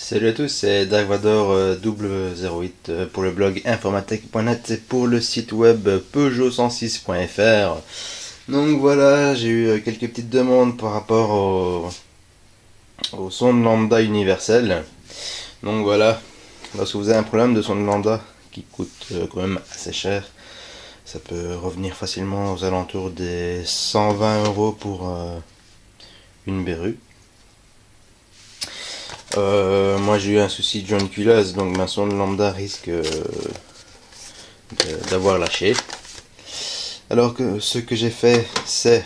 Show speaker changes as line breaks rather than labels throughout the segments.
Salut à tous, c'est Darkvador 008 pour le blog informatech.net et pour le site web Peugeot106.fr. Donc voilà, j'ai eu quelques petites demandes par rapport au sonde lambda universel. Donc voilà, lorsque vous avez un problème de sonde lambda qui coûte quand même assez cher, ça peut revenir facilement aux alentours des 120 € pour une berrue. Moi j'ai eu un souci de joint de culasse, donc ma sonde lambda risque d'avoir lâché. Alors que ce que j'ai fait, c'est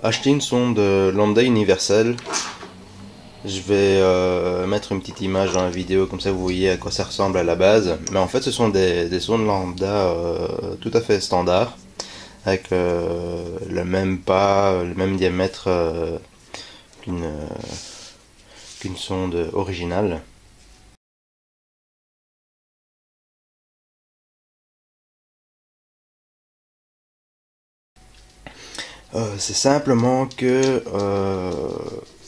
acheter une sonde lambda universelle. Je vais mettre une petite image dans la vidéo, comme ça vous voyez à quoi ça ressemble à la base. Mais en fait ce sont des sondes lambda tout à fait standard, avec le même pas, le même diamètre qu'une sonde originale. C'est simplement que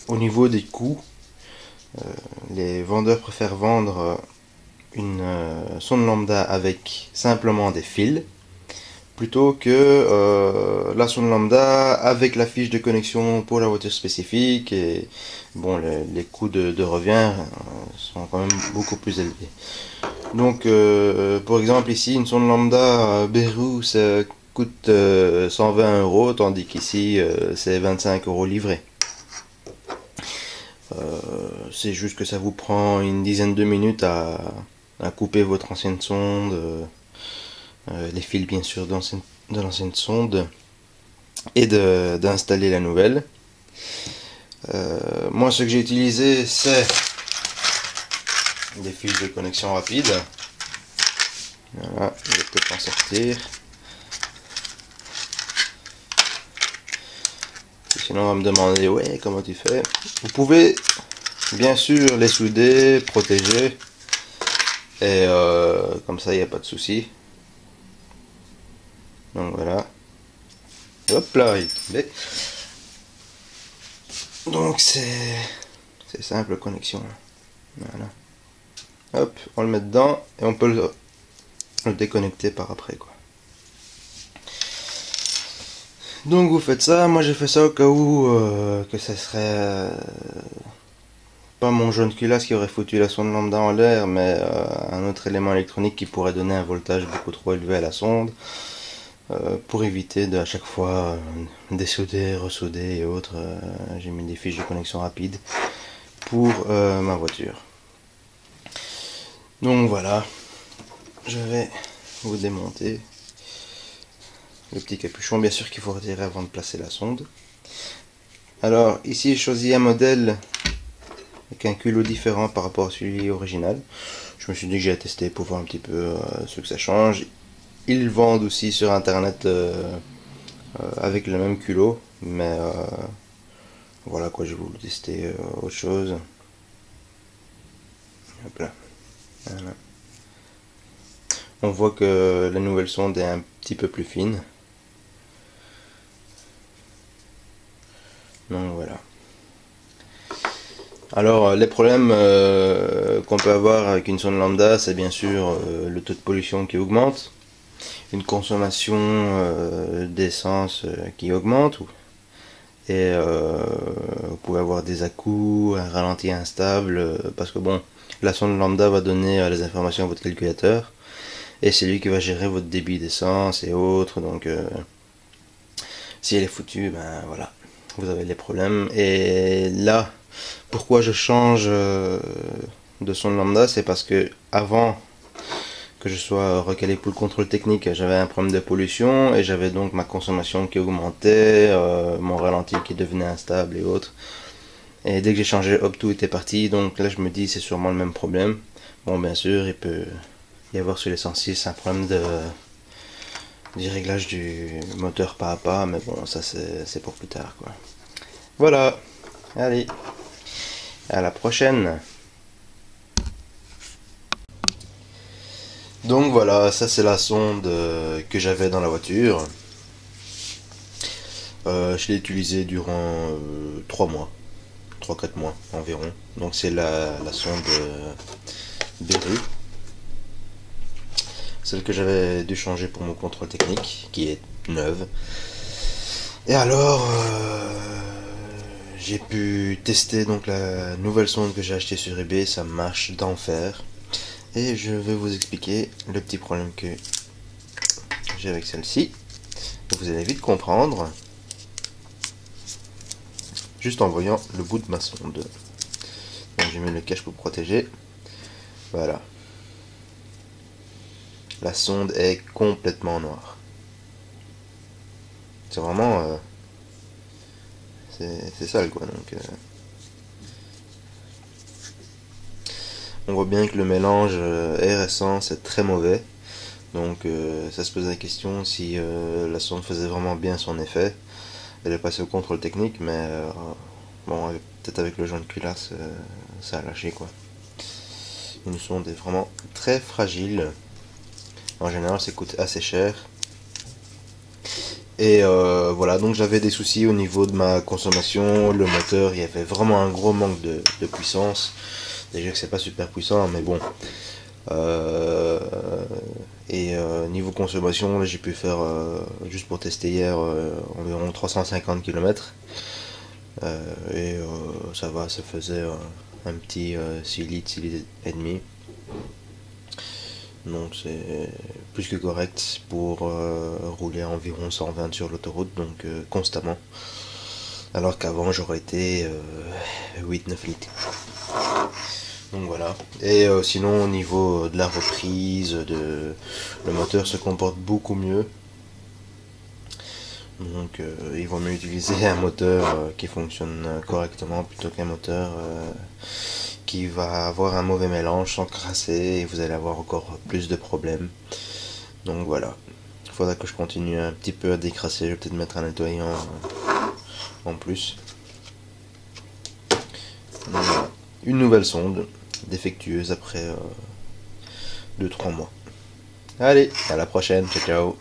au niveau des coûts, les vendeurs préfèrent vendre une sonde lambda avec simplement des fils plutôt que la sonde lambda avec la fiche de connexion pour la voiture spécifique, et bon, les coûts de revient sont quand même beaucoup plus élevés. Donc pour exemple ici une sonde lambda Beru ça coûte 120 €, tandis qu'ici c'est 25 € livré. C'est juste que ça vous prend une dizaine de minutes à couper votre ancienne sonde, les fils bien sûr de l'ancienne sonde, et d'installer la nouvelle. Moi ce que j'ai utilisé c'est des fils de connexion rapide. Voilà, je vais peut-être en sortir. Sinon on va me demander ouais comment tu fais. Vous pouvez bien sûr les souder, protéger, et comme ça il n'y a pas de souci. Donc voilà. Hop là, il est tombé. Donc c'est simple connexion. Voilà. Hop, on le met dedans et on peut le déconnecter par après quoi. Donc vous faites ça, moi j'ai fait ça au cas où que ça serait pas mon jaune culasse qui aurait foutu la sonde lambda en l'air, mais un autre élément électronique qui pourrait donner un voltage beaucoup trop élevé à la sonde, pour éviter de à chaque fois dessouder, ressouder et autres. J'ai mis des fiches de connexion rapide pour ma voiture. Donc voilà, je vais vous démonter le petit capuchon, bien sûr qu'il faut retirer avant de placer la sonde. Alors ici j'ai choisi un modèle avec un culot différent par rapport à celui original. Je me suis dit que j'allais tester pour voir un petit peu ce que ça change. Ils vendent aussi sur internet avec le même culot, mais voilà quoi, je vais vous tester autre chose. Hop là. Voilà. On voit que la nouvelle sonde est un petit peu plus fine. Donc voilà. Alors les problèmes qu'on peut avoir avec une sonde lambda, c'est bien sûr le taux de pollution qui augmente, une consommation d'essence qui augmente, et vous pouvez avoir des à-coups, un ralenti instable, parce que bon, la sonde lambda va donner les informations à votre calculateur, et c'est lui qui va gérer votre débit d'essence et autres, donc si elle est foutue, ben voilà, vous avez les problèmes. Et là, pourquoi je change de sonde lambda, c'est parce que avant que je sois recalé pour le contrôle technique, j'avais un problème de pollution et j'avais donc ma consommation qui augmentait, mon ralenti qui devenait instable et autres. Et dès que j'ai changé, hop, tout était parti. Donc là je me dis c'est sûrement le même problème. Bon, bien sûr il peut y avoir sur les 106 un problème du réglage du moteur pas à pas, mais bon, ça c'est pour plus tard quoi. Voilà, allez, à la prochaine. Donc voilà, ça c'est la sonde que j'avais dans la voiture. Je l'ai utilisée durant 3 mois. 3-4 mois environ. Donc c'est la sonde Beru, celle que j'avais dû changer pour mon contrôle technique, qui est neuve. Et alors, j'ai pu tester donc la nouvelle sonde que j'ai achetée sur eBay, ça marche d'enfer. Et je vais vous expliquer le petit problème que j'ai avec celle-ci. Vous allez vite comprendre, juste en voyant le bout de ma sonde. Donc j'ai mis le cache pour protéger. Voilà. La sonde est complètement noire. C'est vraiment... c'est sale quoi. Donc, on voit bien que le mélange air-essence est très mauvais. Donc ça se pose la question si la sonde faisait vraiment bien son effet. Elle est passée au contrôle technique, mais bon, peut-être avec le joint de culasse, ça a lâché quoi. Une sonde est vraiment très fragile. En général, ça coûte assez cher. Et voilà, donc j'avais des soucis au niveau de ma consommation. Le moteur, il y avait vraiment un gros manque de puissance. Déjà que c'est pas super puissant, mais bon. Niveau consommation, j'ai pu faire, juste pour tester hier, environ 350 km. Ça va, ça faisait un petit 6 litres, 6 litres et demi. Donc c'est plus que correct pour rouler à environ 120 sur l'autoroute, donc constamment. Alors qu'avant j'aurais été 8-9 litres. Donc voilà. Et sinon au niveau de la reprise, le moteur se comporte beaucoup mieux. Donc il vaut mieux utiliser un moteur qui fonctionne correctement plutôt qu'un moteur qui va avoir un mauvais mélange sans crasser et vous allez avoir encore plus de problèmes. Donc voilà. Il faudra que je continue un petit peu à décrasser. Je vais peut-être mettre un nettoyant en plus. Donc, voilà. Une nouvelle sonde défectueuse après 2-3 mois. Allez, à la prochaine, ciao ciao.